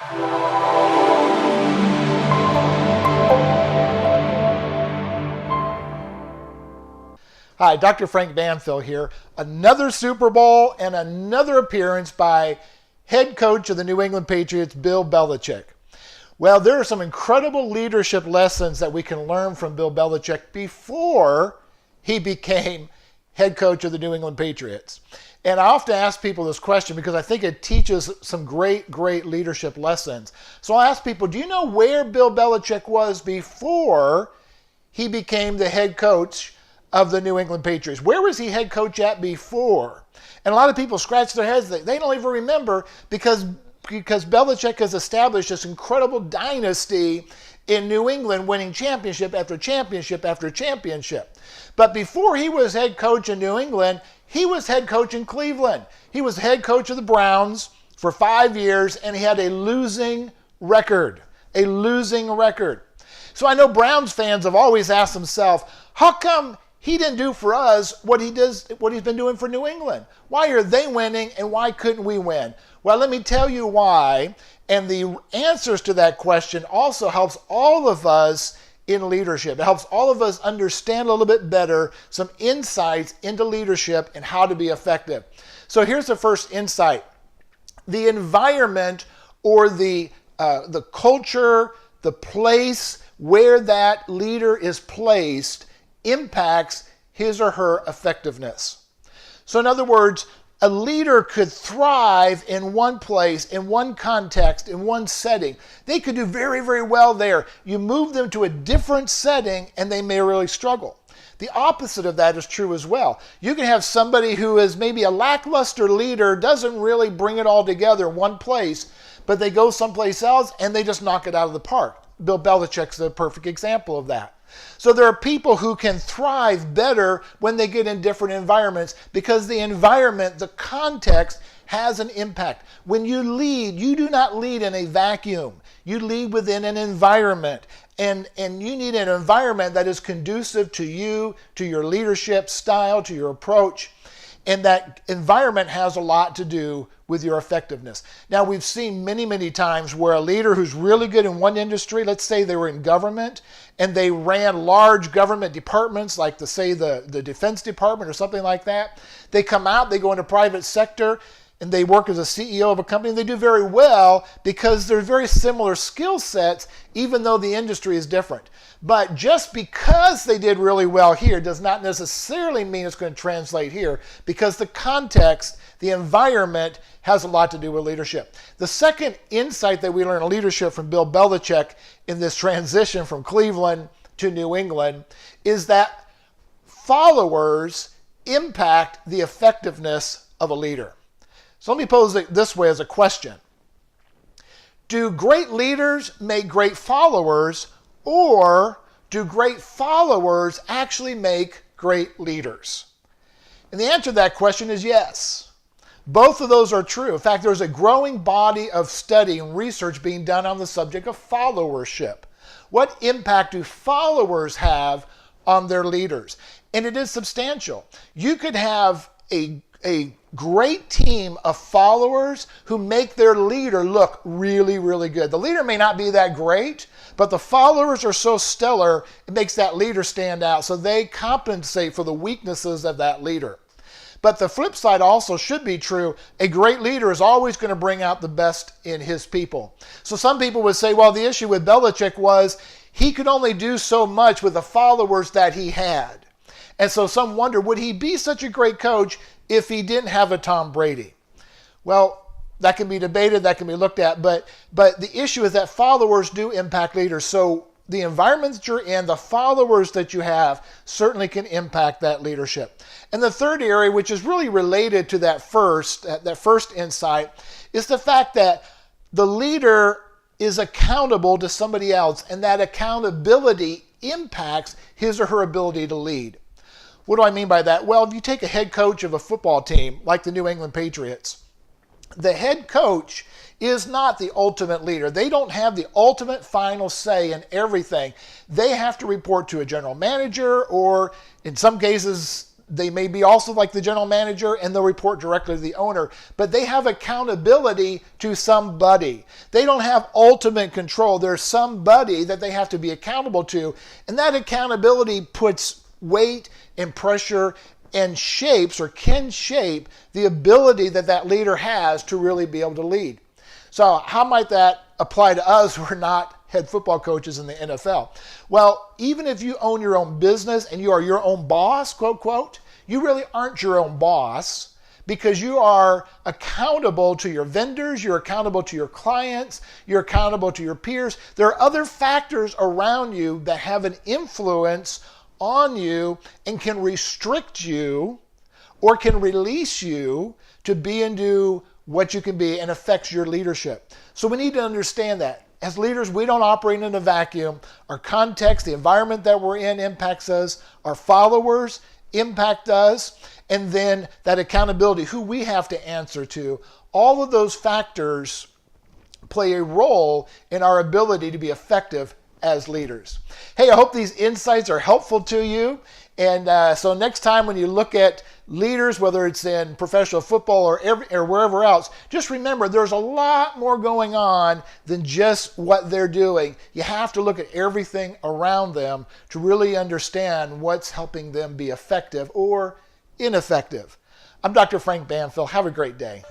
Hi, Dr. Frank Banfield here. Another Super Bowl and another appearance by head coach of the New England Patriots, Bill Belichick. Well, there are some incredible leadership lessons that we can learn from Bill Belichick before he became head coach of the New England Patriots. And I often ask people this question because I think it teaches some great leadership lessons. So I'll ask people, do you know where Bill Belichick was before he became the head coach of the New England Patriots? Where was he head coach at before? And a lot of people scratch their heads. They don't even remember because Belichick has established this incredible dynasty in New England, winning championship after championship after championship. But before he was head coach in New England, he was head coach in Cleveland. He was head coach of the Browns for 5 years, and he had a losing record. A losing record. So I know Browns fans have always asked themselves, how come he didn't do for us what he's been doing for New England? Why are they winning and why couldn't we win? Well, let me tell you why. And the answers to that question also helps all of us in leadership. It helps all of us understand a little bit better some insights into leadership and how to be effective. So here's the first insight. The environment or the culture, the place where that leader is placed impacts his or her effectiveness. So in other words, a leader could thrive in one place, in one context, in one setting. They could do very well there. You move them to a different setting and they may really struggle. The opposite of that is true as well. You can have somebody who is maybe a lackluster leader, doesn't really bring it all together in one place, but they go someplace else and they just knock it out of the park. Bill Belichick's the perfect example of that. So there are people who can thrive better when they get in different environments because the environment, the context, has an impact. When you lead, you do not lead in a vacuum. You lead within an environment. And you need an environment that is conducive to you, to your leadership style, to your approach. And that environment has a lot to do with your effectiveness. Now, we've seen many times where a leader who's really good in one industry, let's say they were in government, and they ran large government departments like the Defense Department or something like that. They come out, they go into private sector, and they work as a CEO of a company, and they do very well because they're very similar skill sets, even though the industry is different. But just because they did really well here does not necessarily mean it's going to translate here because the context, the environment has a lot to do with leadership. The second insight that we learn in leadership from Bill Belichick in this transition from Cleveland to New England is that followers impact the effectiveness of a leader. So let me pose it this way as a question. Do great leaders make great followers, or do great followers actually make great leaders? And the answer to that question is yes. Both of those are true. In fact, there's a growing body of study and research being done on the subject of followership. What impact do followers have on their leaders? And it is substantial. You could have a great team of followers who make their leader look really good. The leader may not be that great, but the followers are so stellar, it makes that leader stand out. So they compensate for the weaknesses of that leader. But the flip side also should be true. A great leader is always going to bring out the best in his people. So some people would say, well, the issue with Belichick was he could only do so much with the followers that he had. And so some wonder, would he be such a great coach if he didn't have a Tom Brady? Well, that can be debated, that can be looked at, but the issue is that followers do impact leaders. So the environment that you're in, the followers that you have, certainly can impact that leadership. And the third area, which is really related to that first insight, is the fact that the leader is accountable to somebody else, and that accountability impacts his or her ability to lead. What do I mean by that? Well, if you take a head coach of a football team like the New England Patriots, the head coach is not the ultimate leader. They don't have the ultimate final say in everything. They have to report to a general manager, or in some cases, They may be also like the general manager, and they'll report directly to the owner, but they have accountability to somebody. They don't have ultimate control. There's somebody that they have to be accountable to, and that accountability puts weight and pressure and shapes or can shape the ability that that leader has to really be able to lead. So how might that apply to us who are not head football coaches in the NFL? Well, even if you own your own business and you are your own boss, quote, quote, you really aren't your own boss, because you are accountable to your vendors, you're accountable to your clients, you're accountable to your peers. There are other factors around you that have an influence on you and can restrict you or can release you to be and do what you can be, and affects your leadership. So we need to understand that. As leaders, we don't operate in a vacuum. Our context, the environment that we're in impacts us. Our followers impact us. And then that accountability, who we have to answer to. All of those factors play a role in our ability to be effective as leaders. Hey, I hope these insights are helpful to you. And so next time when you look at leaders, whether it's in professional football or wherever else, just remember there's a lot more going on than just what they're doing. You have to look at everything around them to really understand what's helping them be effective or ineffective. I'm Dr. Frank Banfield. Have a great day.